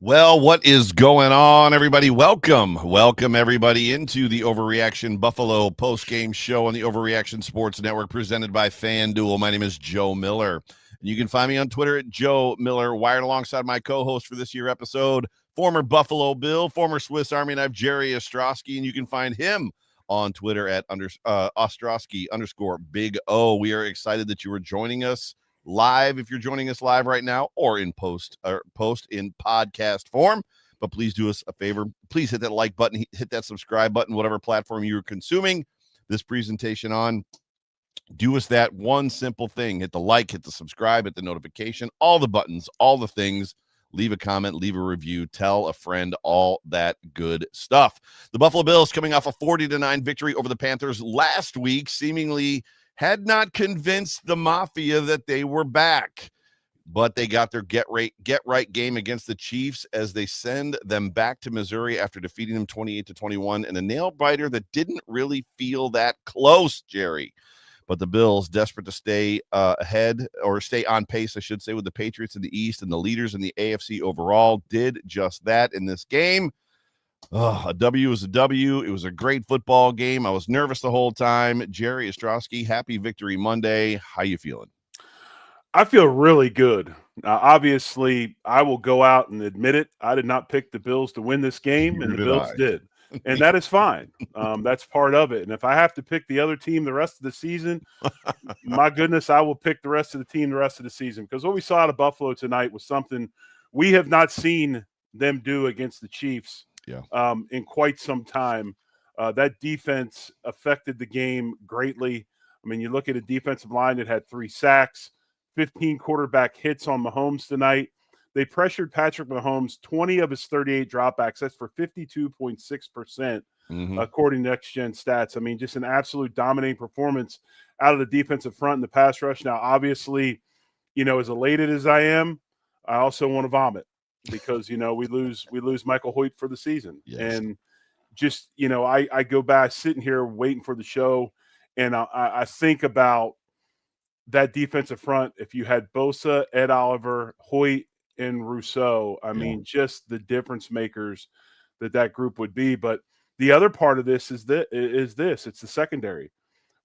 Well, what is going on, everybody? Welcome everybody into the Overreaction Buffalo postgame show on the Overreaction Sports Network, presented by FanDuel. My name is Joe Miller, and you can find me on Twitter at Joe Miller, wired alongside my co-host for this year episode, former Buffalo Bill, former Swiss Army knife Jerry Ostrowski, and you can find him on Twitter at Ostrowski_Big O. We are excited that you are joining us live if you're joining us live right now, or in post in podcast form. But please do us a favor. Please hit that like button, hit that subscribe button, whatever platform you're consuming this presentation on. Do us that one simple thing. Hit the like, hit the subscribe, hit the notification, all the buttons, all the things. Leave a comment, leave a review, tell a friend, all that good stuff. The Buffalo Bills, coming off a 40-9 victory over the Panthers last week, seemingly had not convinced the Mafia that they were back, but they got their get right game against the Chiefs as they send them back to Missouri after defeating them 28-21 in a nail biter that didn't really feel that close, Jerry. But the Bills, desperate to stay ahead, or stay on pace, I should say, with the Patriots in the East and the leaders in the AFC overall, did just that in this game. A W is a W. It was a great football game. I was nervous the whole time. Jerry Ostrowski, happy Victory Monday. How you feeling? I feel really good. Obviously, I will go out and admit it. I did not pick the Bills to win this game, and the Bills did. And that is fine. That's part of it. And if I have to pick the other team the rest of the season, my goodness, I will pick the rest of the team the rest of the season. Because what we saw out of Buffalo tonight was something we have not seen them do against the Chiefs in quite some time. That defense affected the game greatly. I mean, you look at a defensive line that had 3 sacks, 15 quarterback hits on Mahomes tonight. They pressured Patrick Mahomes 20 of his 38 dropbacks. That's for 52.6%, according to Next Gen Stats. I mean, just an absolute dominating performance out of the defensive front and the pass rush. Now, obviously, as elated as I am, I also want to vomit because, we lose Michael Hoyt for the season. Yes. And just, I go back sitting here waiting for the show, and I think about that defensive front. If you had Bosa, Ed Oliver, Hoyt, and Rousseau, I mean, just the difference makers that group would be. But the other part of this is this. It's the secondary.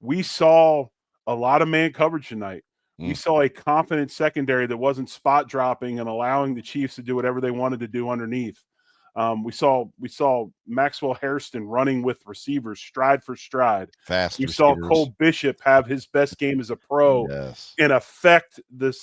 We saw a lot of man coverage tonight. We saw a confident secondary that wasn't spot dropping and allowing the Chiefs to do whatever they wanted to do underneath. We saw Maxwell Hairston running with receivers stride for stride. Fast. We saw Cole Bishop have his best game as a pro and affect the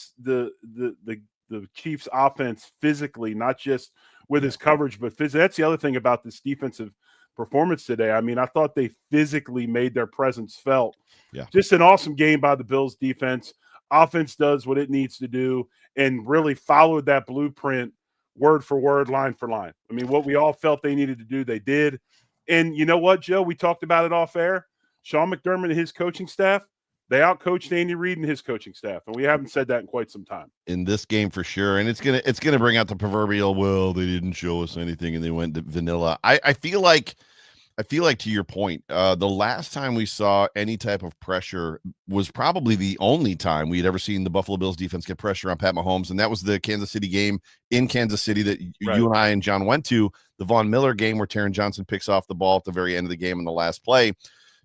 Chiefs offense physically, not just with his coverage, but physically. That's the other thing about this defensive performance today. I mean, I thought they physically made their presence felt. Yeah. Just an awesome game by the Bills defense. Offense does what it needs to do and really followed that blueprint word for word, line for line. I mean, what we all felt they needed to do, they did. And you know what, Joe? We talked about it off air. Sean McDermott and his coaching staff, they outcoached Andy Reid and his coaching staff, and we haven't said that in quite some time. In this game for sure, and it's gonna bring out the proverbial, well, they didn't show us anything and they went to vanilla. I feel like to your point, the last time we saw any type of pressure was probably the only time we had ever seen the Buffalo Bills defense get pressure on Pat Mahomes, and that was the Kansas City game in Kansas City that you and I and John went to, the Von Miller game where Taron Johnson picks off the ball at the very end of the game in the last play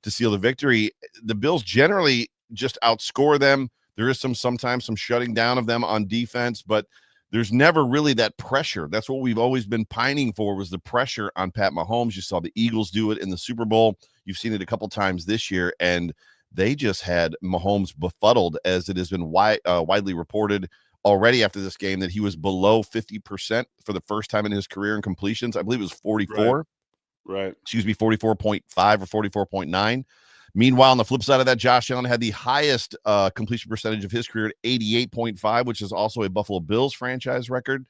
to seal the victory. The Bills generally just outscore them. There is sometimes some shutting down of them on defense, but there's never really that pressure. That's what we've always been pining for, was the pressure on Pat Mahomes. You saw the Eagles do it in the Super Bowl. You've seen it a couple times this year, and they just had Mahomes befuddled, as it has been widely reported already after this game that he was below 50% for the first time in his career in completions. I believe it was 44. Right. Excuse me, 44.5 or 44.9. Meanwhile, on the flip side of that, Josh Allen had the highest completion percentage of his career at 88.5, which is also a Buffalo Bills franchise record.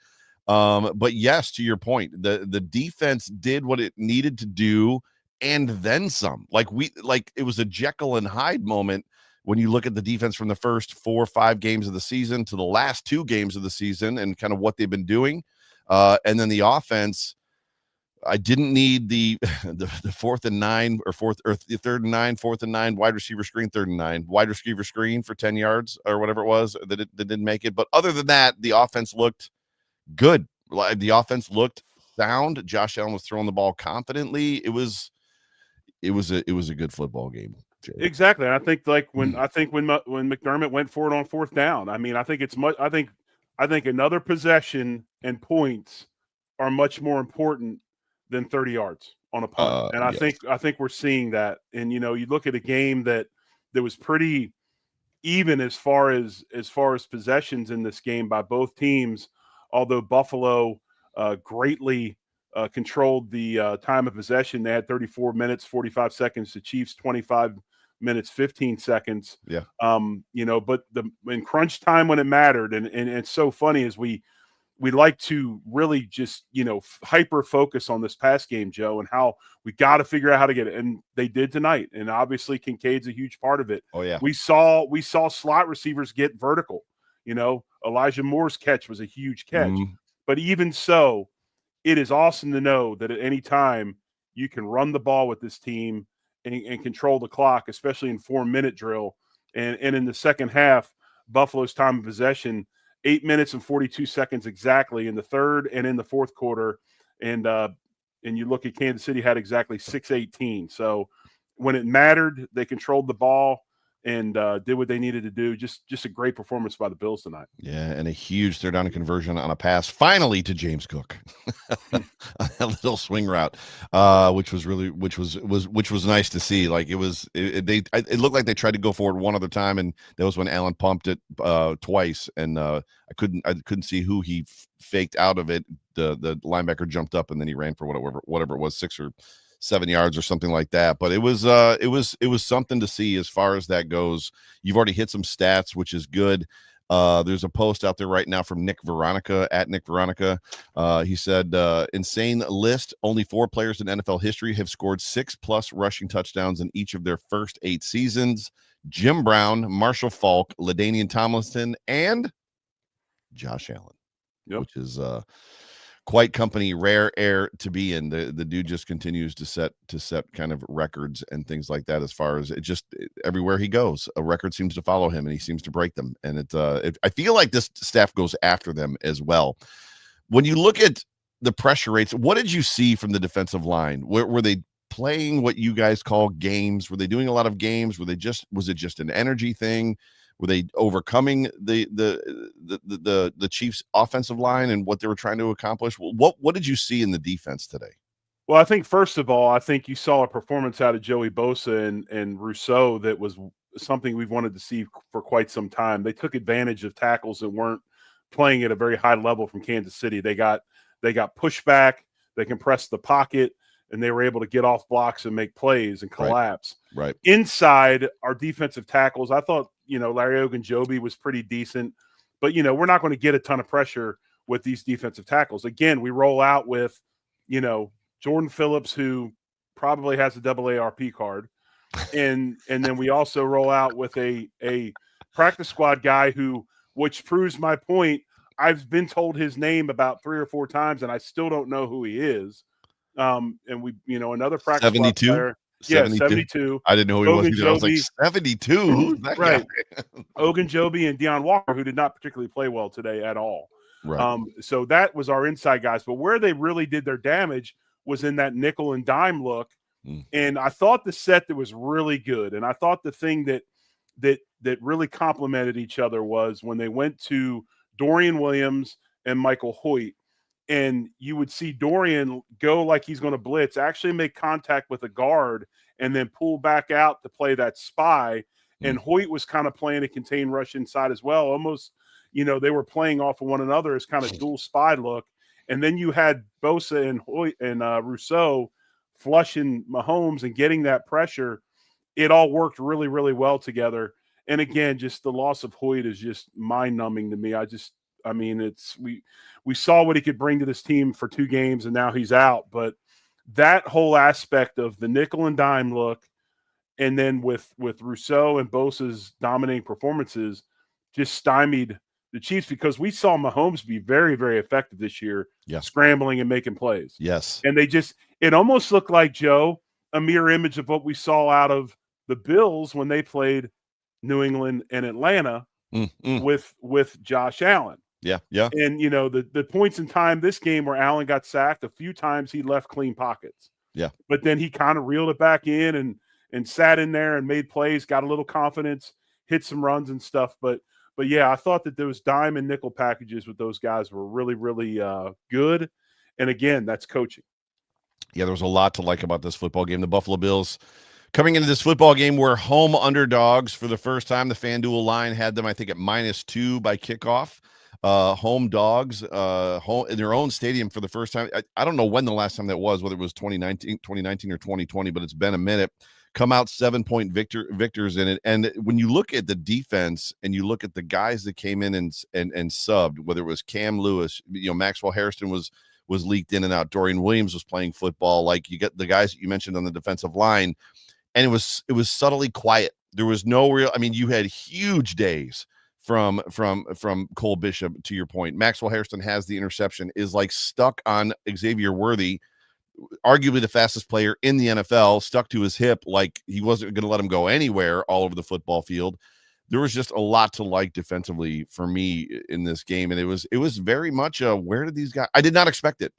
But yes, to your point, the defense did what it needed to do and then some. Like it was a Jekyll and Hyde moment when you look at the defense from the first 4 or 5 games of the season to the last 2 games of the season and kind of what they've been doing. And then the offense, I didn't need the 4th and 9 or the 3rd and 9, 4th and 9 wide receiver screen, 3rd and 9 wide receiver screen for 10 yards or whatever it was that didn't make it. But other than that, the offense looked good. The offense looked sound. Josh Allen was throwing the ball confidently. It was a good football game. Jay. Exactly. I think when McDermott went for it on fourth down, I mean, I think it's much. I think another possession and points are much more important than 30 yards on a punt. And Yes. I think we're seeing that. And you look at a game that was pretty even as far as possessions in this game by both teams, although Buffalo greatly controlled the time of possession. They had 34 minutes, 45 seconds. The Chiefs 25 minutes, 15 seconds. Yeah. But in crunch time when it mattered, and it's so funny as we like to really just, hyper focus on this past game, Joe, and how we got to figure out how to get it. And they did tonight. And obviously Kincaid's a huge part of it. Oh yeah. We saw slot receivers get vertical. Elijah Moore's catch was a huge catch. But even so, it is awesome to know that at any time you can run the ball with this team and control the clock, especially in 4-minute drill. And in the second half, Buffalo's time of possession, 8 minutes and 42 seconds exactly in the third and in the fourth quarter. And you look at Kansas City had exactly 6:18. So when it mattered, they controlled the ball and did what they needed to do. Just a great performance by the Bills tonight. Yeah, and a huge third down conversion on a pass finally to James Cook. A little swing route, which was nice to see. Like it looked like they tried to go for it one other time, and that was when Allen pumped it twice, and I couldn't see who he faked out of it. The linebacker jumped up and then he ran for whatever it was, 6 or 7 yards or something like that. But it was something to see as far as that goes. You've already hit some stats, which is good. There's a post out there right now from Nick Veronica at Nick Veronica. He said, insane list. Only 4 players in NFL history have scored 6+ rushing touchdowns in each of their first 8 seasons. Jim Brown, Marshall Faulk, LaDainian Tomlinson, and Josh Allen. Yep. Which is quite company, rare air to be in. The dude just continues to set kind of records and things like that. As far as everywhere he goes, a record seems to follow him and he seems to break them. And I feel like this staff goes after them as well. When you look at the pressure rates, what did you see from the defensive line? Were they playing what you guys call games? Were they doing a lot of games? Was it just an energy thing? Were they overcoming the Chiefs offensive line and what they were trying to accomplish? What did you see in the defense today? Well, I think first of all, you saw a performance out of Joey Bosa and Rousseau that was something we've wanted to see for quite some time. They took advantage of tackles that weren't playing at a very high level from Kansas City. They got pushback, they compressed the pocket, and they were able to get off blocks and make plays and collapse. Right. Inside our defensive tackles, I thought, Larry Ogunjobi was pretty decent, but, we're not going to get a ton of pressure with these defensive tackles. Again, we roll out with, Jordan Phillips, who probably has a AARP card. And then we also roll out with a practice squad guy which proves my point. I've been told his name about 3 or 4 times and I still don't know who he is. And we, another practice 72? squad player. 72. I didn't know who he was either. I was like, 72? Who's that right. guy? Ogunjobi and Deion Walker, who did not particularly play well today at all. Right. So that was our inside guys. But where they really did their damage was in that nickel and dime look. And I thought the set that was really good. And I thought the thing that really complemented each other was when they went to Dorian Williams and Michael Hoyt. And you would see Dorian go like he's going to blitz, actually make contact with a guard, and then pull back out to play that spy. And Hoyt was kind of playing a contained rush inside as well. Almost, they were playing off of one another as kind of dual spy look. And then you had Bosa and Hoyt and Rousseau flushing Mahomes and getting that pressure. It all worked really, really well together. And again, just the loss of Hoyt is just mind-numbing to me. We saw what he could bring to this team for 2 games, and now he's out. But that whole aspect of the nickel and dime look, and then with Rousseau and Bosa's dominating performances, just stymied the Chiefs because we saw Mahomes be very, very effective this year, scrambling and making plays. Yes. And it almost looked like, Joe, a mirror image of what we saw out of the Bills when they played New England and Atlanta with Josh Allen. Yeah, yeah. And, the points in time this game where Allen got sacked, a few times he left clean pockets. Yeah. But then he kind of reeled it back in and sat in there and made plays, got a little confidence, hit some runs and stuff. But yeah, I thought that those dime and nickel packages with those guys were really, really good. And again, that's coaching. Yeah, there was a lot to like about this football game. The Buffalo Bills coming into this football game were home underdogs for the first time. The FanDuel line had them, I think, at -2 by kickoff. Home dogs, home in their own stadium for the first time. I don't know when the last time that was, whether it was 2019 or 2020, but it's been a minute. Come out 7-point victors in it. And when you look at the defense and you look at the guys that came in and subbed, whether it was Cam Lewis, Maxwell Hairston was leaked in and out. Dorian Williams was playing football. Like, you get the guys that you mentioned on the defensive line, and it was subtly quiet. There was no real, you had huge days from Cole Bishop, to your point. Maxwell Hairston has the interception, is like stuck on Xavier Worthy, arguably the fastest player in the NFL, stuck to his hip like he wasn't going to let him go anywhere all over the football field. There was just a lot to like defensively for me in this game, and it was very much where did these guys? I did not expect it.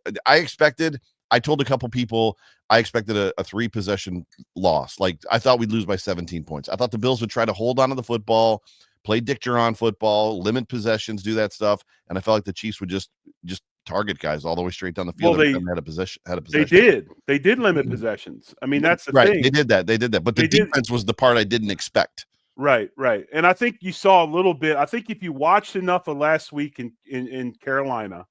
I told a couple people I expected a 3-possession loss. Like, I thought we'd lose by 17 points. I thought the Bills would try to hold on to the football, play Dick Duran football, limit possessions, do that stuff, and I felt like the Chiefs would just target guys all the way straight down the field. Well, and had a possession. They did limit possessions. That's the right thing. They did that, but the defense was the part I didn't expect. Right. And I think you saw a little bit. I think if you watched enough of last week in Carolina,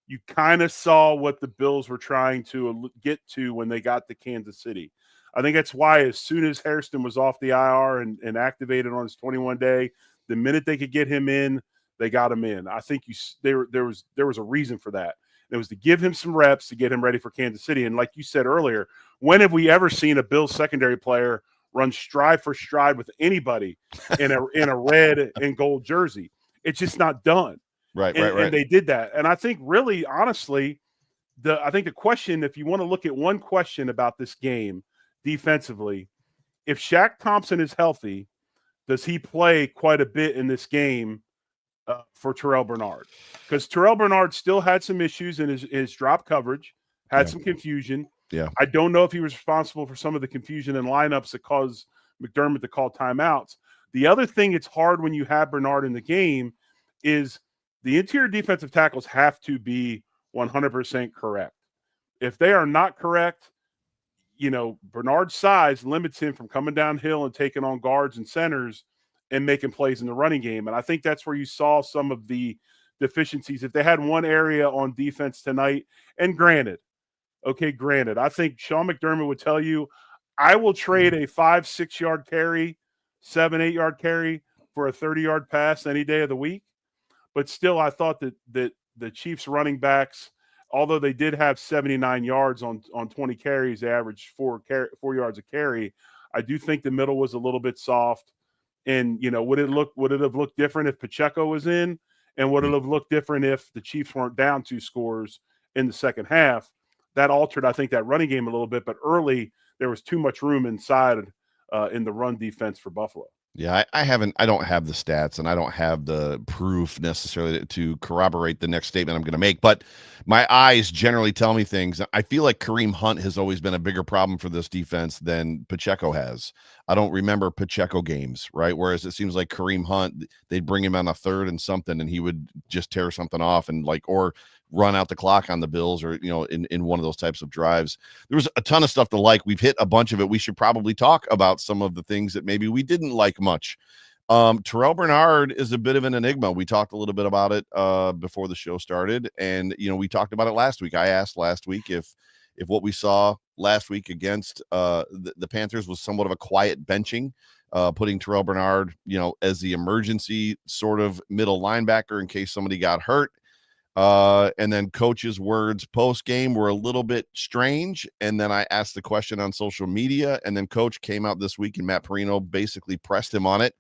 you kind of saw what the Bills were trying to get to when they got to Kansas City. I think that's why as soon as Hairston was off the IR and activated on his 21-day, the minute they could get him in, they got him in. I think there was a reason for that. It was to give him some reps to get him ready for Kansas City. And like you said earlier, when have we ever seen a Bills secondary player run stride for stride with anybody in a red and gold jersey? It's just not done. Right. And they did that. And I think really, honestly, I think the question, if you want to look at one question about this game defensively, if Shaq Thompson is healthy, does he play quite a bit in this game for Terrell Bernard? Because Terrell Bernard still had some issues in his drop coverage, had some confusion. Yeah. I don't know if he was responsible for some of the confusion in lineups that caused McDermott to call timeouts. The other thing it's hard when you have Bernard in the game is the interior defensive tackles have to be 100% correct. If they are not correct, Bernard's size limits him from coming downhill and taking on guards and centers and making plays in the running game. And I think that's where you saw some of the deficiencies. If they had one area on defense tonight, and granted, I think Sean McDermott would tell you, I will trade a 5-6 yard carry, 7-8 yard carry for a 30-yard pass any day of the week. But still, I thought that the Chiefs running backs, although they did have 79 yards on 20 carries, they averaged 4 yards a carry. I do think the middle was a little bit soft. And, would it have looked different if Pacheco was in? And would it have looked different if the Chiefs weren't down 2 scores in the second half? That altered, I think, that running game a little bit. But early, there was too much room inside in the run defense for Buffalo. Yeah, I don't have the stats and I don't have the proof necessarily to corroborate the next statement I'm going to make, but my eyes generally tell me things. I feel like Kareem Hunt has always been a bigger problem for this defense than Pacheco has. I don't remember Pacheco games, right? Whereas it seems like Kareem Hunt, they'd bring him on a 3rd and something and he would just tear something off and or run out the clock on the Bills or, in one of those types of drives. There was a ton of stuff to like. We've hit a bunch of it. We should probably talk about some of the things that maybe we didn't like much. Terrell Bernard is a bit of an enigma. We talked a little bit about it before the show started. And, we talked about it last week. I asked last week if what we saw last week against the Panthers was somewhat of a quiet benching, putting Terrell Bernard, as the emergency sort of middle linebacker in case somebody got hurt. And then coach's words post game were a little bit strange. And then I asked the question on social media, and then coach came out this week and Matt Perino basically pressed him on it.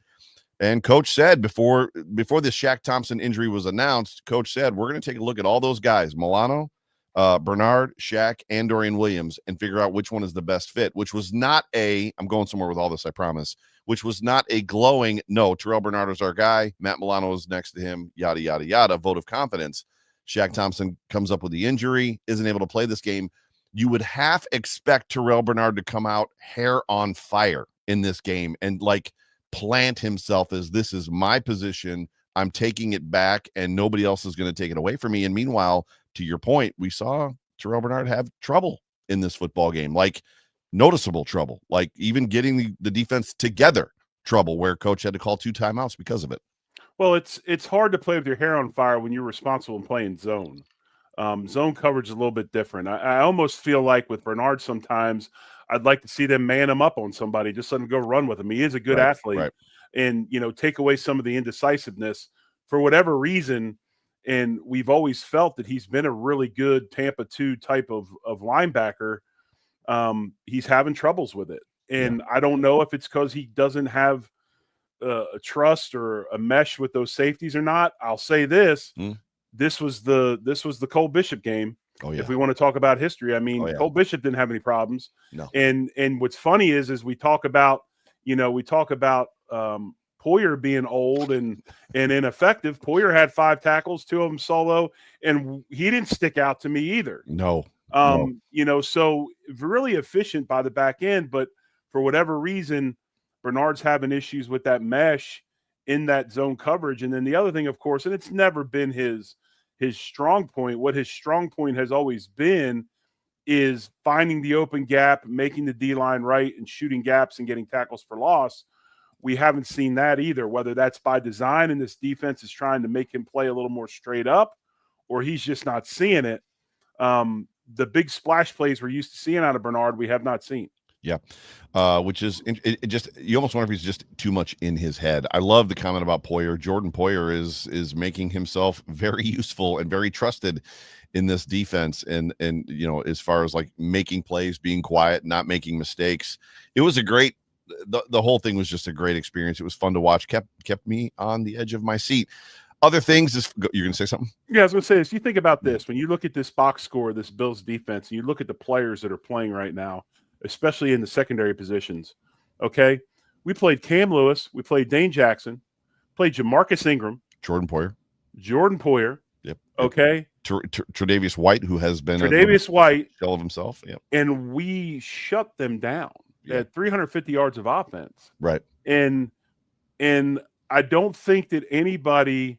And coach said before the Shaq Thompson injury was announced, coach said, we're going to take a look at all those guys, Milano, Bernard, Shaq, and Dorian Williams, and figure out which one is the best fit, which was not I'm going somewhere with all this, I promise, which was not a glowing, no, Terrell Bernard is our guy. Matt Milano is next to him, yada, yada, yada, vote of confidence. Shaq Thompson comes up with the injury, isn't able to play this game. You would half expect Terrell Bernard to come out hair on fire in this game and like plant himself as this is my position. I'm taking it back and nobody else is going to take it away from me. And meanwhile, to your point, we saw Terrell Bernard have trouble in this football game, like noticeable trouble, like even getting the defense together trouble where coach had to call 2 timeouts because of it. Well, it's hard to play with your hair on fire when you're responsible in playing zone. Zone coverage is a little bit different. I almost feel like with Bernard sometimes I'd like to see them man him up on somebody, just let him go run with him. He is a good athlete. Right. And, take away some of the indecisiveness for whatever reason. And we've always felt that he's been a really good Tampa 2 type of linebacker. He's having troubles with it. And I don't know if it's because he doesn't have a trust or a mesh with those safeties or not. I'll say this. This was the Cole Bishop game. Oh, yeah. If we want to talk about history, I mean, Cole Bishop didn't have any problems. No. And what's funny is we talk about, Poyer being old and ineffective. Poyer had 5 tackles, 2 of them solo, and he didn't stick out to me either. No. So really efficient by the back end, but for whatever reason, Bernard's having issues with that mesh in that zone coverage. And then the other thing, of course, and it's never been his strong point. What his strong point has always been is finding the open gap, making the D-line right, and shooting gaps and getting tackles for loss. We haven't seen that either, whether that's by design and this defense is trying to make him play a little more straight up or he's just not seeing it. The big splash plays we're used to seeing out of Bernard, we have not seen. Yeah. Which is it just, you almost wonder if he's just too much in his head. I love the comment about Poyer. Jordan Poyer is making himself very useful and very trusted in this defense. And as far as like making plays, being quiet, not making mistakes, it was a great, the whole thing was just a great experience. It was fun to watch, kept me on the edge of my seat. Other things is, you're going to say something? Yeah, I was going to say this. You think about this, when you look at this box score, this Bills defense, and you look at the players that are playing right now, especially in the secondary positions. Okay. We played Cam Lewis. We played Dane Jackson, played Jamarcus Ingram, Jordan Poyer. Yep. Okay. Tre'Davious White, who has been Tre'Davious White shell of himself. Yep. And we shut them down at 350 yards of offense. Right. And I don't think that anybody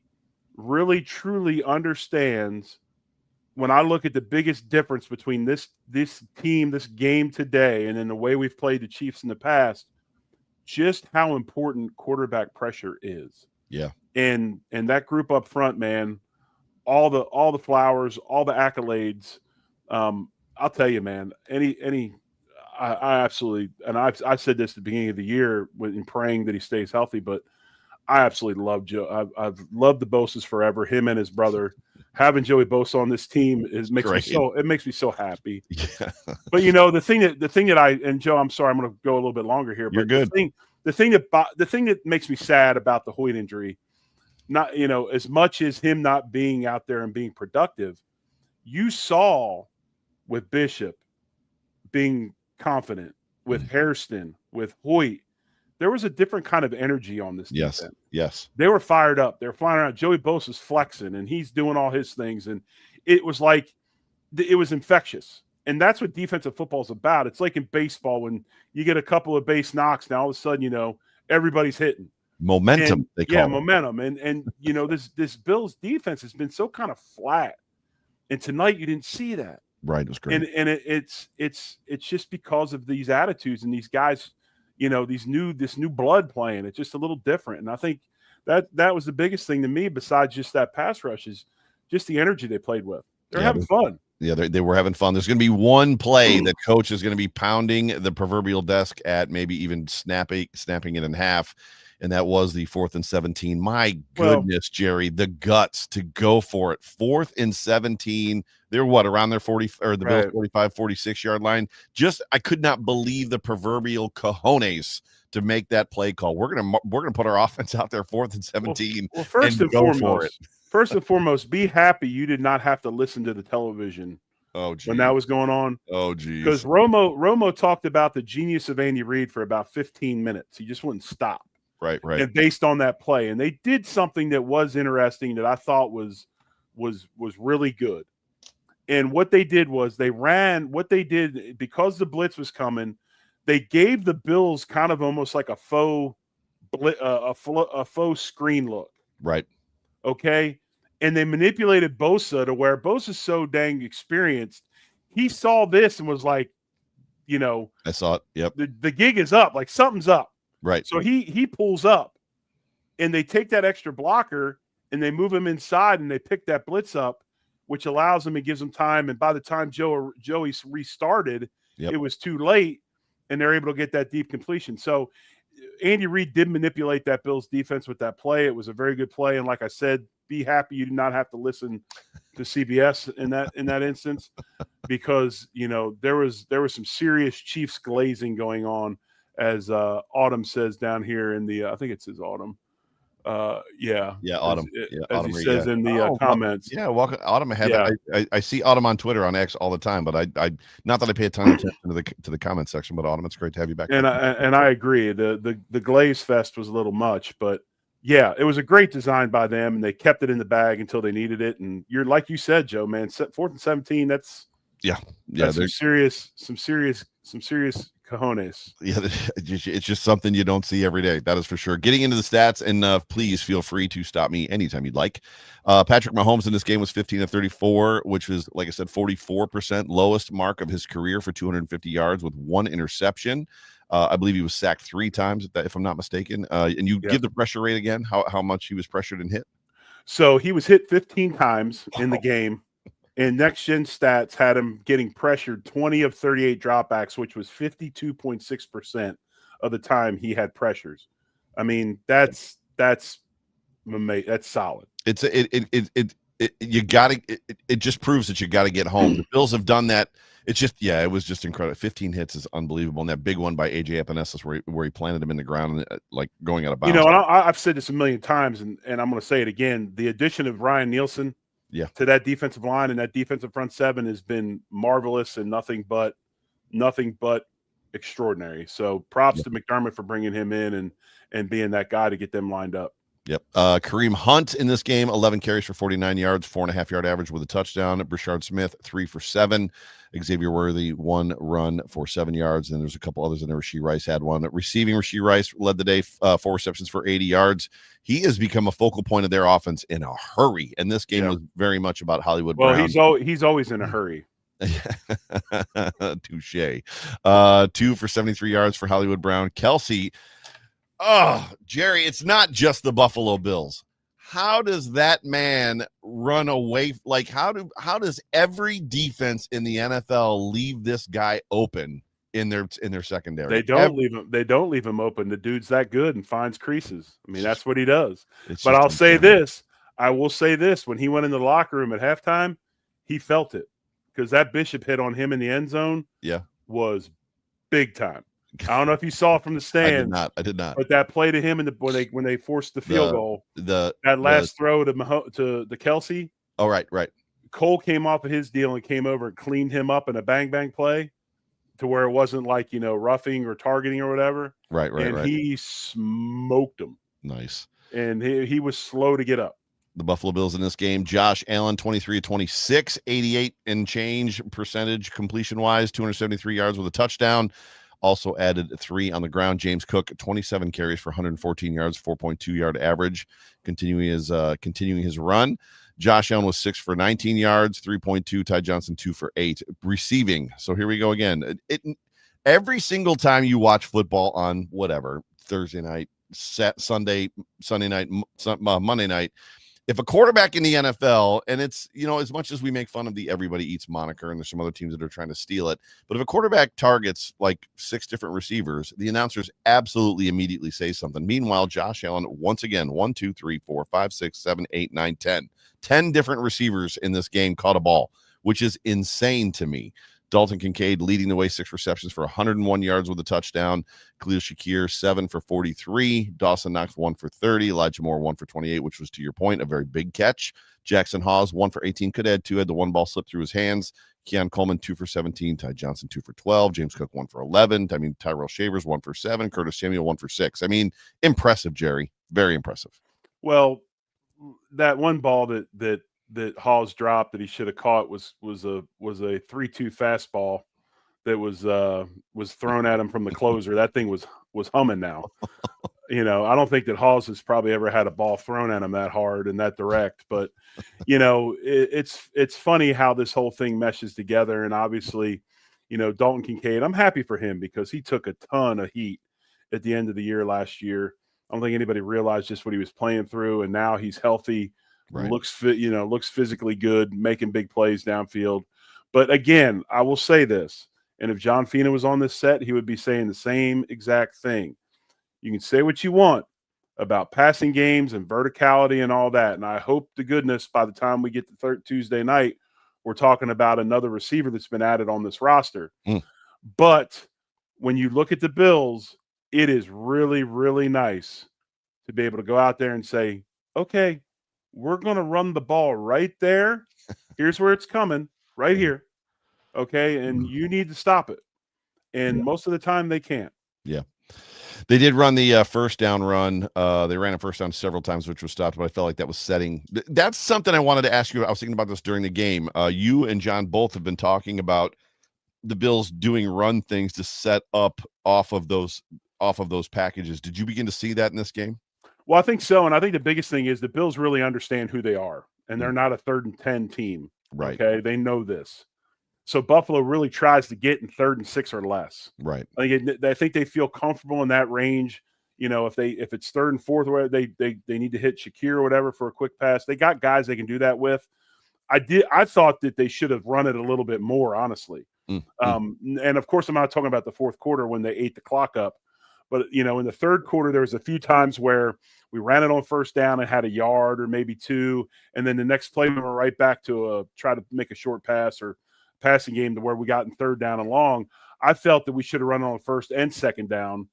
really truly understands, when I look at the biggest difference between this team, this game today, and then the way we've played the Chiefs in the past, just how important quarterback pressure is. Yeah. And that group up front, man, all the flowers, all the accolades. I'll tell you, man, I absolutely, and I've said this at the beginning of the year in praying that he stays healthy, but I absolutely love Joe. I've loved the Bosa's forever. Him and his brother. Having Joey Bosa on this team makes me so happy. Yeah. But the thing that Joe, I'm sorry, I'm going to go a little bit longer here. But you're good. The thing that makes me sad about the Hoyt injury, not as much as him not being out there and being productive, you saw with Bishop being confident, with Hairston, with Hoyt. There was a different kind of energy on this defense. Yes. They were fired up. They're flying around. Joey Bosa's flexing, and he's doing all his things. And it was like it was infectious. And that's what defensive football is about. It's like in baseball when you get a couple of base knocks, now all of a sudden, everybody's hitting. Momentum, they call it. Momentum. And this Bills defense has been so kind of flat. And tonight you didn't see that. Right. It was great. And it's just because of these attitudes and these guys – this new blood playing. It's just a little different. And I think that was the biggest thing to me, besides just that pass rush, is just the energy they played with. They're having fun. Yeah, they were having fun. There's going to be one play that coach is going to be pounding the proverbial desk at, maybe even snapping it in half. And that was the 4th and 17. My goodness, Jerry, the guts to go for it. 4th and 17. They're around their 40 or the Bills 45, 46 yard line. I could not believe the proverbial cojones to make that play call. We're gonna put our offense out there 4th and 17. Well, first and foremost, be happy you did not have to listen to the television Oh, geez. When that was going on. Oh, geez. Because Romo talked about the genius of Andy Reid for about 15 minutes. He just wouldn't stop. Right. And based on that play, and they did something that was interesting that I thought was really good. And what they did was because the blitz was coming, they gave the Bills kind of almost like a faux screen look. Right. Okay. And they manipulated Bosa to where Bosa's so dang experienced. He saw this and was like, I saw it. Yep. The gig is up. Like something's up. Right. So he pulls up and they take that extra blocker and they move him inside and they pick that blitz up, which allows him and gives him time. And by the time Joey restarted, It was too late and they're able to get that deep completion. So Andy Reid did manipulate that Bills defense with that play. It was a very good play. And like I said, be happy you did not have to listen to CBS in that instance, because there was some serious Chiefs glazing going on, as Autumn says down here in the I think it says Autumn. Autumn. As Autumn he says in the comments. Welcome. Autumn had that. I see Autumn on Twitter on X all the time, but I not that I pay a ton of attention to the comment section, but Autumn, it's great to have you back. And I agree. The Glaze Fest was a little much, but yeah, it was a great design by them, and they kept it in the bag until they needed it. And you're like you said, Joe, man, 4th and 17. That's some serious cojones. Yeah, it's just something you don't see every day. That is for sure. Getting into the stats, and please feel free to stop me anytime you'd like. Patrick Mahomes in this game was 15 of 34, which was, like I said, 44%, lowest mark of his career for 250 yards with 1 interception. I believe he was sacked 3 times, if I'm not mistaken. And you give the pressure rate again, how much he was pressured and hit? So he was hit 15 times in the game. And Next Gen Stats had him getting pressured 20 of 38 dropbacks, which was 52.6% of the time he had pressures. I mean, that's solid. It just proves that you got to get home. The Bills have done that. It's just, it was just incredible. 15 hits is unbelievable. And that big one by AJ Epinesa where he planted him in the ground, and like going out of bounds. And I've said this a million times, and I'm going to say it again. The addition of Ryan Nielsen to that defensive line and that defensive front 7 has been marvelous and nothing but extraordinary. So props to McDermott for bringing him in and being that guy to get them lined up. Yep. Kareem Hunt in this game, 11 carries for 49 yards, 4.5-yard average with a touchdown. Brashard Smith, 3 for 7. Xavier Worthy, 1 run for 7 yards. And there's a couple others in there. Rasheed Rice had 1. Receiving, Rasheed Rice led the day, 4 receptions for 80 yards. He has become a focal point of their offense in a hurry. And this game was very much about Hollywood Brown. He's always in a hurry. Touche. 2 for 73 yards for Hollywood Brown. Kelsey. Oh, Jerry, it's not just the Buffalo Bills. How does that man run away? Like, how does every defense in the NFL leave this guy open in their secondary? They don't leave him open. The dude's that good and finds creases. I mean, that's what he does. But I'll say this. I will say this. When he went in the locker room at halftime, he felt it, because that Bishop hit on him in the end zone was big time. I don't know if you saw it from the stand. I did not. But that play to him when they forced the field goal, that last throw to the Kelsey. Oh, right. Cole came off of his deal and came over and cleaned him up in a bang play, to where it wasn't like roughing or targeting or whatever. Right. He smoked him. Nice. And he was slow to get up. The Buffalo Bills in this game, Josh Allen, 23 of 26, 88 and change percentage completion wise, 273 yards with a touchdown. Also added 3 on the ground. James Cook, 27 carries for 114 yards, 4.2-yard average, continuing his run. Josh Allen was 6 for 19 yards, 3.2. Ty Johnson, 2 for 8. Receiving. So here we go again. Every single time you watch football on whatever, Thursday night, Sunday night, Monday night, if a quarterback in the NFL, and it's, as much as we make fun of the everybody eats moniker, and there's some other teams that are trying to steal it, but if a quarterback targets like 6 different receivers, the announcers absolutely immediately say something. Meanwhile, Josh Allen, once again, 1, 2, 3, 4, 5, 6, 7, 8, 9, 10. 10 different receivers in this game caught a ball, which is insane to me. Dalton Kincaid leading the way, 6 receptions for 101 yards with a touchdown. Khalil Shakir, 7 for 43. Dawson Knox, 1 for 30. Elijah Moore, 1 for 28, which was, to your point, a very big catch. Jackson Hawes, 1 for 18. Could add 2, had the one ball slip through his hands. Keon Coleman 2 for 17, Ty Johnson 2 for 12, James Cook 1 for 11. I mean, Tyrell Shavers 1 for 7, Curtis Samuel 1 for 6. I mean, impressive, Jerry. Very impressive. Well, that one ball that Hawes dropped that he should have caught was a 3-2 fastball that was thrown at him from the closer. That thing was humming now. I don't think that Hawes has probably ever had a ball thrown at him that hard and that direct. But, it's funny how this whole thing meshes together. And obviously, Dalton Kincaid, I'm happy for him because he took a ton of heat at the end of the year last year. I don't think anybody realized just what he was playing through. And now he's healthy, Right. looks physically good, making big plays downfield. But again, I will say this. And if John Fina was on this set, he would be saying the same exact thing. You can say what you want about passing games and verticality and all that. And I hope to goodness by the time we get to Tuesday night, we're talking about another receiver that's been added on this roster. But when you look at the Bills, it is really, really nice to be able to go out there and say, okay, we're going to run the ball right there. Here's where it's coming, right here. Okay, and you need to stop it. And most of the time they can't. Yeah. They did run the first down run. They ran a first down several times, which was stopped, but I felt like that was setting. That's something I wanted to ask you. I was thinking about this during the game. You and John both have been talking about the Bills doing run things to set up off of those packages. Did you begin to see that in this game? Well, I think so. And I think the biggest thing is the Bills really understand who they are, and they're not a 3rd and 10 team. Right. Okay. They know this. So Buffalo really tries to get in 3rd and 6 or less. Right. I think they feel comfortable in that range. If it's 3rd and 4th, where they need to hit Shakir or whatever for a quick pass, they got guys they can do that with. I thought that they should have run it a little bit more, honestly. And of course, I'm not talking about the 4th quarter when they ate the clock up, but in the 3rd quarter, there was a few times where we ran it on first down and had a yard or maybe 2, and then the next play we were right back to try to make a short pass or passing game to where we got in 3rd down and long. I felt that we should have run on 1st and 2nd down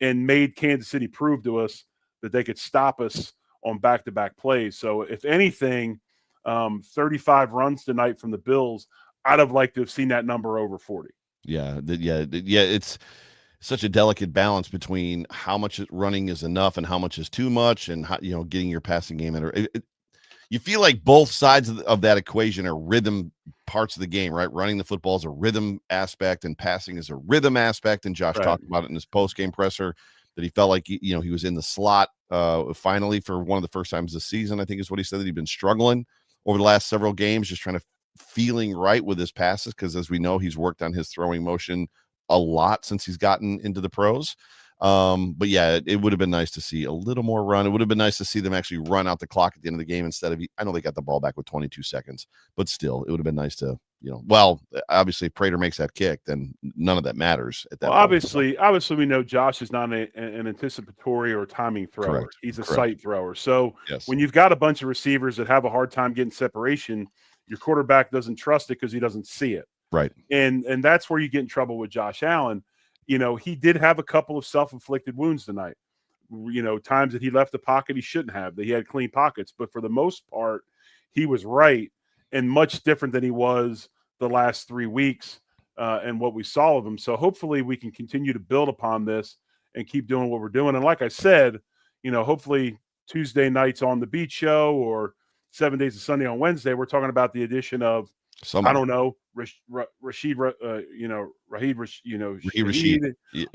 and made Kansas City prove to us that they could stop us on back-to-back plays. So if anything, 35 runs tonight from the Bills, I'd have liked to have seen that number over 40. Yeah. It's such a delicate balance between how much running is enough and how much is too much, and how, getting your passing game in. You feel like both sides of that equation are rhythm parts of the game, right? Running the football is a rhythm aspect and passing is a rhythm aspect. And Josh talked about it in his post-game presser that he felt like, he was in the slot finally for one of the first times this season, I think is what he said, that he'd been struggling over the last several games, just trying to feeling right with his passes. Cause as we know, he's worked on his throwing motion a lot since he's gotten into the pros. But yeah, it would have been nice to see a little more run. It would have been nice to see them actually run out the clock at the end of the game instead of, I know they got the ball back with 22 seconds, but still it would have been nice to, obviously if Prater makes that kick, then none of that matters at that point. Obviously we know Josh is not an anticipatory or timing thrower. Correct. He's a sight thrower. So yes, when you've got a bunch of receivers that have a hard time getting separation, your quarterback doesn't trust it because he doesn't see it. Right. And that's where you get in trouble with Josh Allen. He did have a couple of self-inflicted wounds tonight. Times that he left the pocket he shouldn't have, that he had clean pockets. But for the most part, he was right and much different than he was the last 3 weeks and what we saw of him. So hopefully we can continue to build upon this and keep doing what we're doing. And like I said, hopefully Tuesday nights on the Beat Show or 7 days of Sunday on Wednesday, we're talking about the addition of somebody. I don't know, Rashid,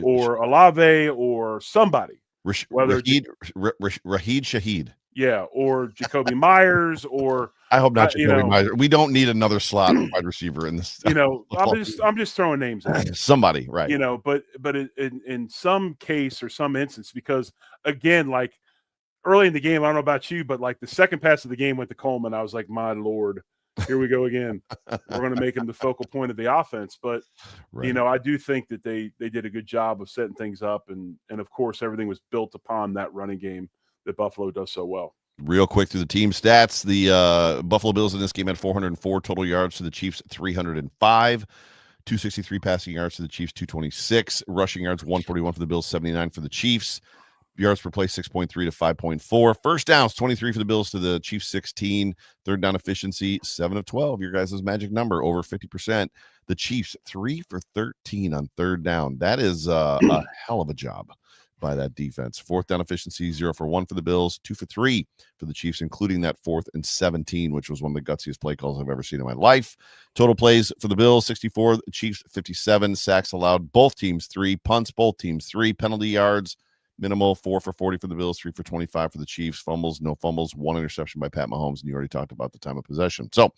or Olave or somebody. Raheed Shaheed. Yeah, or Jacoby Myers, or I hope not Jacoby Myers. We don't need another slot wide receiver in this. I'm just throwing names out. Somebody, right? But in some case or some instance, because again, like early in the game, I don't know about you, but like the second pass of the game went to Coleman. I was like, my Lord, here we go again. We're going to make him the focal point of the offense. But, I do think that they did a good job of setting things up. And of course, everything was built upon that running game that Buffalo does so well. Real quick through the team stats, the Buffalo Bills in this game had 404 total yards to the Chiefs, 305. 263 passing yards to the Chiefs, 226. Rushing yards, 141 for the Bills, 79 for the Chiefs. Yards per play, 6.3 to 5.4. First downs, 23 for the Bills to the Chiefs, 16. Third down efficiency, 7 of 12. Your guys' magic number, over 50%. The Chiefs, 3 for 13 on third down. That is a hell of a job by that defense. Fourth down efficiency, 0 for 1 for the Bills, 2 for 3 for the Chiefs, including that 4th and 17, which was one of the gutsiest play calls I've ever seen in my life. Total plays for the Bills, 64, the Chiefs, 57. Sacks allowed, both teams 3. Punts, both teams 3. Penalty yards, minimal, 4 for 40 for the Bills, 3 for 25 for the Chiefs. Fumbles, no fumbles, 1 interception by Pat Mahomes, and you already talked about the time of possession. So,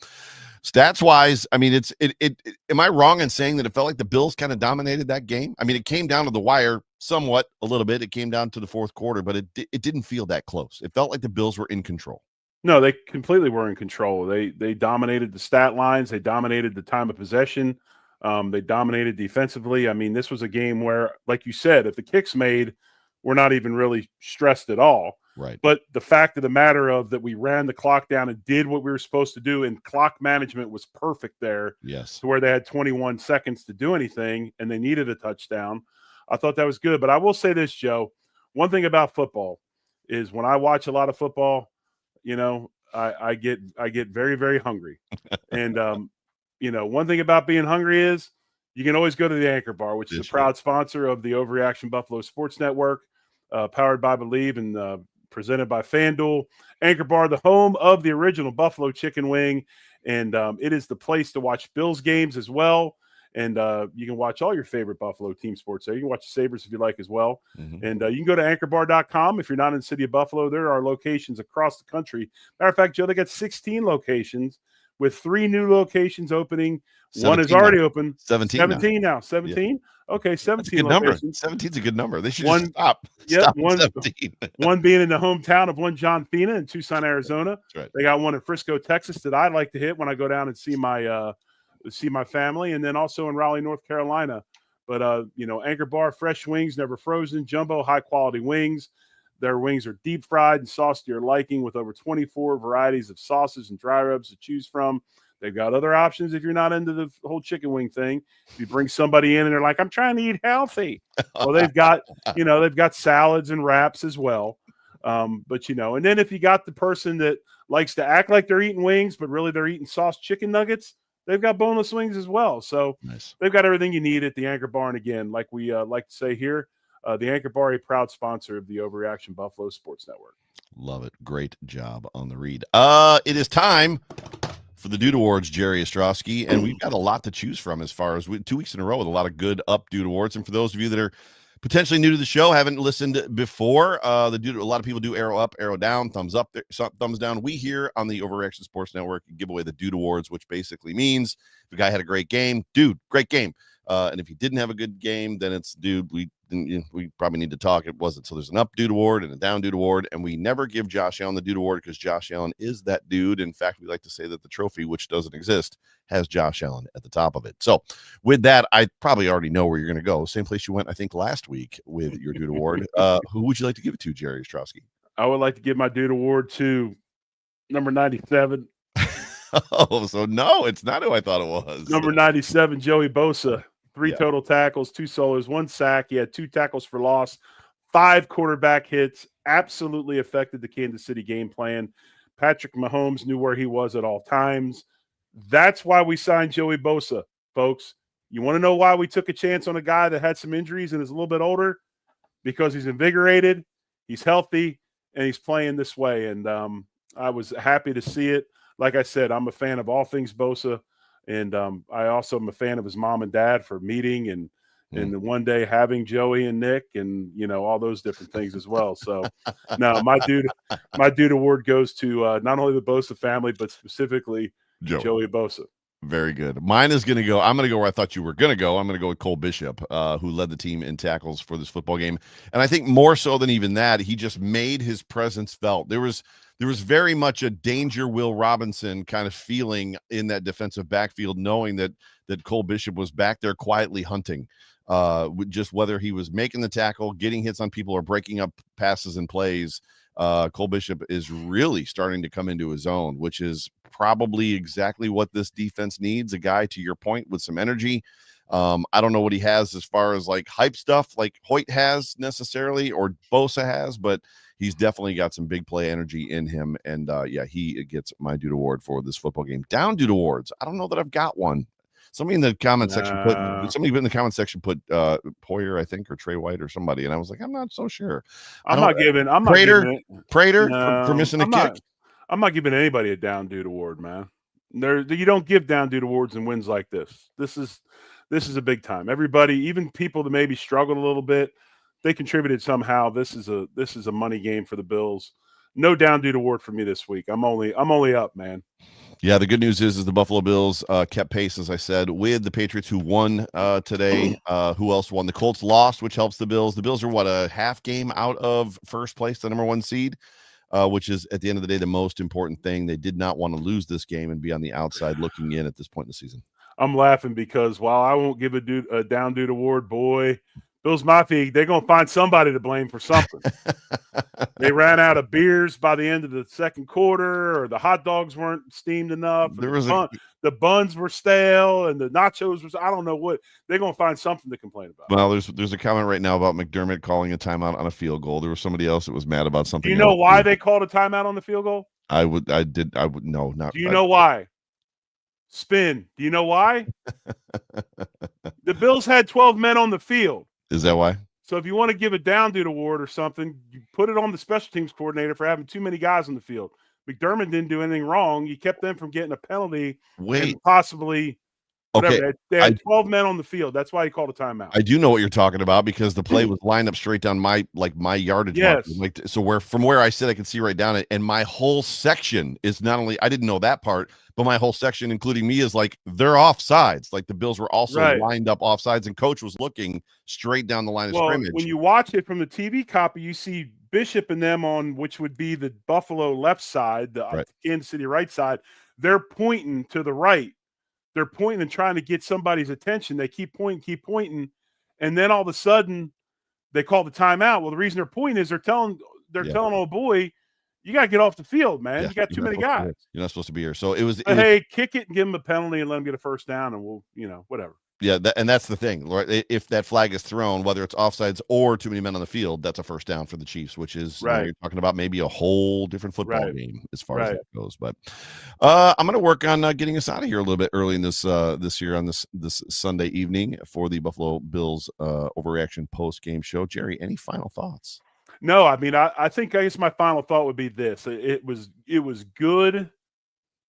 stats-wise, I mean, am I wrong in saying that it felt like the Bills kind of dominated that game? I mean, it came down to the wire somewhat, a little bit. It came down to the fourth quarter, but it didn't feel that close. It felt like the Bills were in control. No, they completely were in control. They dominated the stat lines. They dominated the time of possession. They dominated defensively. I mean, this was a game where, like you said, if the kicks made, we're not even really stressed at all. Right. But the fact of the matter of that we ran the clock down and did what we were supposed to do, and clock management was perfect there. Yes. To where they had 21 seconds to do anything, and they needed a touchdown. I thought that was good. But I will say this, Joe. One thing about football is when I watch a lot of football, you know, I get very, very hungry. And, you know, one thing about being hungry is you can always go to the Anchor Bar, which is a proud sponsor of the Overreaction Buffalo Sports Network, powered by Believe and presented by FanDuel. Anchor Bar, the home of the original Buffalo Chicken Wing. And it is the place to watch Bills games as well. And you can watch all your favorite Buffalo team sports there. You can watch the Sabres if you like as well. Mm-hmm. And you can go to anchorbar.com. If you're not in the city of Buffalo, there are locations across the country. Matter of fact, Joe, they got 16 locations with 3 new locations opening. One is already open. 17 now. 17? Yeah. Okay, 17 good locations. 17 is a good number. They should just stop. Yep, Stop 17. One being in the hometown of one John Fina in Tucson, Arizona. That's right. They got one in Frisco, Texas that I like to hit when I go down and see my family, and then also in Raleigh, North Carolina. But, you know, Anchor Bar, fresh wings, never frozen, jumbo, high-quality wings. Their wings are deep-fried and sauced to your liking with over 24 varieties of sauces and dry rubs to choose from. They've got other options if you're not into the whole chicken wing thing. If you bring somebody in and they're like, I'm trying to eat healthy. Well, they've got salads and wraps as well. But, you know, and then if you got the person that likes to act like they're eating wings, but really they're eating sauced chicken nuggets, they've got boneless wings as well. So nice. They've got everything you need at the Anchor Bar. And again, like we like to say here, the Anchor Bar, a proud sponsor of the Overreaction Buffalo Sports Network. Love it. Great job on the read. It is time for the Dude Awards, Jerry Ostrowski, and we've got a lot to choose from as far as 2 weeks in a row with a lot of good up Dude Awards. And for those of you that are potentially new to the show, haven't listened before, a lot of people do arrow up, arrow down, thumbs up, thumbs down. We here on the Overreaction Sports Network give away the Dude Awards, which basically means if a guy had a great game, dude, great game. And if he didn't have a good game, then it's dude, we probably need to talk. It wasn't. So there's an up dude award and a down dude award, and we never give Josh Allen the dude award because Josh Allen is that dude. In fact, we like to say that the trophy, which doesn't exist, has Josh Allen at the top of it. So with that, I probably already know where you're going to go. Same place you went, I think, last week with your dude award. Who would you like to give it to, Jerry Ostrowski? I would like to give my dude award to number 97. Oh, so no, it's not who I thought it was. Number 97, Joey Bosa. 3 total tackles, 2 solos, 1 sack. He had 2 tackles for loss, 5 quarterback hits. Absolutely affected the Kansas City game plan. Patrick Mahomes knew where he was at all times. That's why we signed Joey Bosa, folks. You want to know why we took a chance on a guy that had some injuries and is a little bit older? Because he's invigorated, he's healthy, and he's playing this way. And I was happy to see it. Like I said, I'm a fan of all things Bosa. And I also am a fan of his mom and dad for meeting and one day having Joey and Nick and, you know, all those different things as well. So no, my dude award goes to not only the Bosa family, but specifically Joey Bosa. Very good. Mine is going to go. I'm going to go where I thought you were going to go. I'm going to go with Cole Bishop, who led the team in tackles for this football game. And I think more so than even that, he just made his presence felt. There was very much a danger Will Robinson kind of feeling in that defensive backfield, knowing that Cole Bishop was back there quietly hunting, just whether he was making the tackle, getting hits on people, or breaking up passes and plays. Cole Bishop is really starting to come into his own, which is probably exactly what this defense needs. A guy, to your point, with some energy, I don't know what he has as far as like hype stuff like Hoyt has necessarily or Bosa has, but he's definitely got some big play energy in him. And yeah, he gets my dude award for this football game. Down dude awards. I don't know that I've got one. Somebody in the comment section put Poyer, I think, or Trey White or somebody, and I was like, I'm not so sure. I'm not giving Prater for missing a kick. I'm not giving anybody a down dude award, man. You don't give down dude awards in wins like this. This is a big time. Everybody, even people that maybe struggled a little bit, they contributed somehow. This is a money game for the Bills. No down dude award for me this week. I'm only up, man. Yeah, the good news is the Buffalo Bills kept pace, as I said, with the Patriots, who won today. Who else won? The Colts lost, which helps the Bills. The Bills are, a half game out of first place, the number 1 seed, which is, at the end of the day, the most important thing. They did not want to lose this game and be on the outside looking in at this point in the season. I'm laughing because while I won't give a down dude award, boy, Bills Mafia, they're going to find somebody to blame for something. They ran out of beers by the end of the second quarter, or the hot dogs weren't steamed enough. The buns were stale, and the nachos I don't know what. They're going to find something to complain about. Well, there's a comment right now about McDermott calling a timeout on a field goal. There was somebody else that was mad about something. Do you know why they called a timeout on the field goal? I would no, not. Do you know why? Spin. Do you know why? The Bills had 12 men on the field. Is that why? So if you want to give a down dude award or something, you put it on the special teams coordinator for having too many guys on the field. McDermott didn't do anything wrong. You kept them from getting a penalty. And possibly whatever. Okay. They had 12 men on the field. That's why he called a timeout. I do know what you're talking about because the play was lined up straight down my yardage. Yes. Mark. So from where I sit, I can see right down it. And my whole section is not only, I didn't know that part, but my whole section, including me, is like, they're offsides. Like the Bills were also lined up offsides, and coach was looking straight down the line of scrimmage. When you watch it from the TV copy, you see Bishop and them on, which would be the Buffalo left side, the Kansas City right side. They're pointing to the right. They're pointing and trying to get somebody's attention. They keep pointing. And then all of a sudden they call the timeout. Well, the reason they're pointing is they're telling old boy, you got to get off the field, man. You got too many guys. You're not supposed to be here. So it was, hey, kick it and give them a penalty and let them get a first down, and we'll, whatever. Yeah, and that's the thing. Right? If that flag is thrown, whether it's offsides or too many men on the field, that's a first down for the Chiefs, which is you're talking about maybe a whole different football game as far as that goes. But I'm going to work on getting us out of here a little bit early in this year on this Sunday evening for the Buffalo Bills Overreaction Postgame show. Jerry, any final thoughts? No, I mean, I guess my final thought would be this. It was good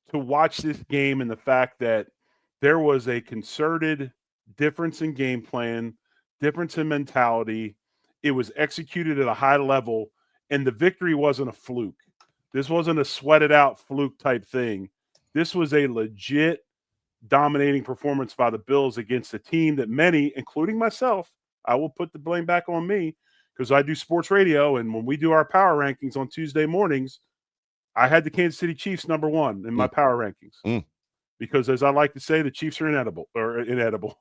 to watch this game, and the fact that there was a concerted difference in game plan, difference in mentality. It was executed at a high level, and the victory wasn't a fluke. This wasn't a sweated out fluke type thing. This was a legit dominating performance by the Bills against a team that many, including myself, I will put the blame back on me because I do sports radio, and when we do our power rankings on Tuesday mornings, I had the Kansas City Chiefs number 1 in my power rankings. Because, as I like to say, the Chiefs are inevitable. Inevitable.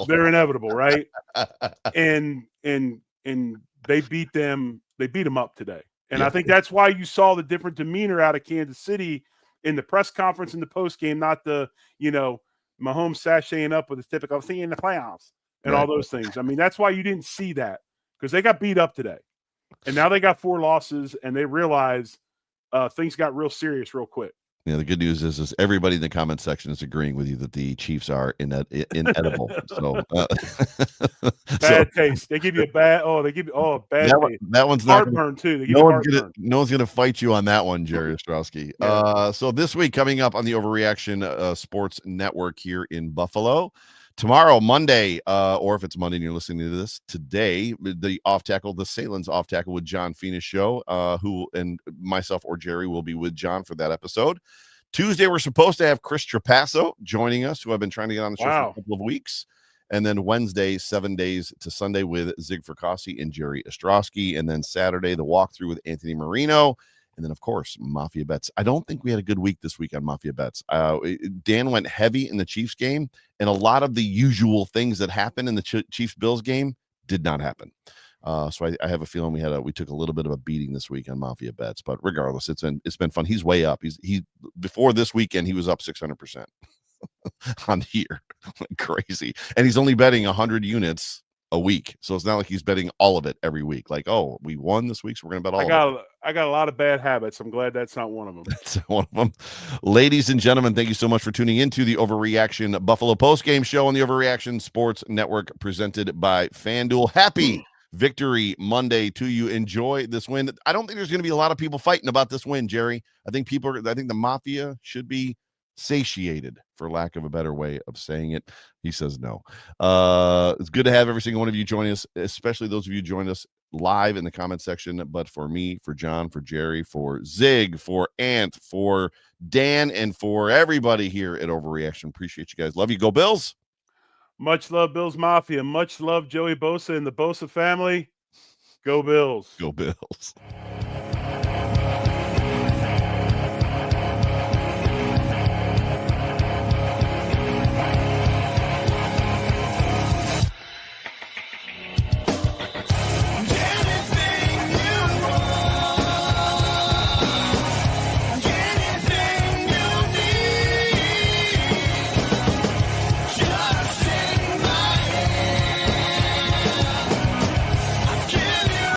They're inevitable, right? and they beat them. They beat them up today, and I think that's why you saw the different demeanor out of Kansas City in the press conference and the post game. Not the Mahomes sashaying up with his typical "see you in the playoffs" and all those things. I mean, that's why you didn't see that, because they got beat up today, and now they got 4 losses, and they realize. Things got real serious real quick. Yeah, the good news is everybody in the comment section is agreeing with you that the Chiefs are inedible. So bad taste. They give you a bad. Oh, they give you bad taste. That one's not heartburn too. No one's gonna fight you on that one, Jerry Ostrowski. So this week coming up on the Overreaction Sports Network here in Buffalo. Tomorrow, Monday, or if it's Monday and you're listening to this today, the Salen's off tackle with John Fina's show, who and myself or Jerry will be with John for that episode. Tuesday, we're supposed to have Chris Trapasso joining us, who I've been trying to get on the show for a couple of weeks. And then Wednesday, 7 days to Sunday with Zig Fracassi and Jerry Ostrowski. And then Saturday, the walkthrough with Anthony Marino. And then, of course, Mafia Bets. I don't think we had a good week this week on Mafia Bets. Dan went heavy in the Chiefs game, and a lot of the usual things that happened in the Chiefs-Bills game did not happen. So I have a feeling we took a little bit of a beating this week on Mafia Bets. But regardless, it's been fun. He's way up. He before this weekend, he was up 600%. on the year. Crazy. And he's only betting 100 units a week. So it's not like he's betting all of it every week. Like, oh, we won this week, so we're going to bet all of it. I got a lot of bad habits. I'm glad that's not one of them. That's one of them. Ladies and gentlemen, thank you so much for tuning into the Overreaction Buffalo Postgame Show on the Overreaction Sports Network, presented by FanDuel. Happy Victory Monday to you. Enjoy this win. I don't think there's going to be a lot of people fighting about this win, Jerry. I think the Mafia should be satiated, for lack of a better way of saying it. He says no. It's good to have every single one of you join us, especially those of you join us live in the comment section. But for me, for John, for Jerry, for Zig, for Ant, for Dan, and for everybody here at Overreaction, appreciate you guys. Love you. Go Bills. Much love, Bills Mafia. Much love, Joey Bosa and the Bosa family. Go Bills. Go Bills.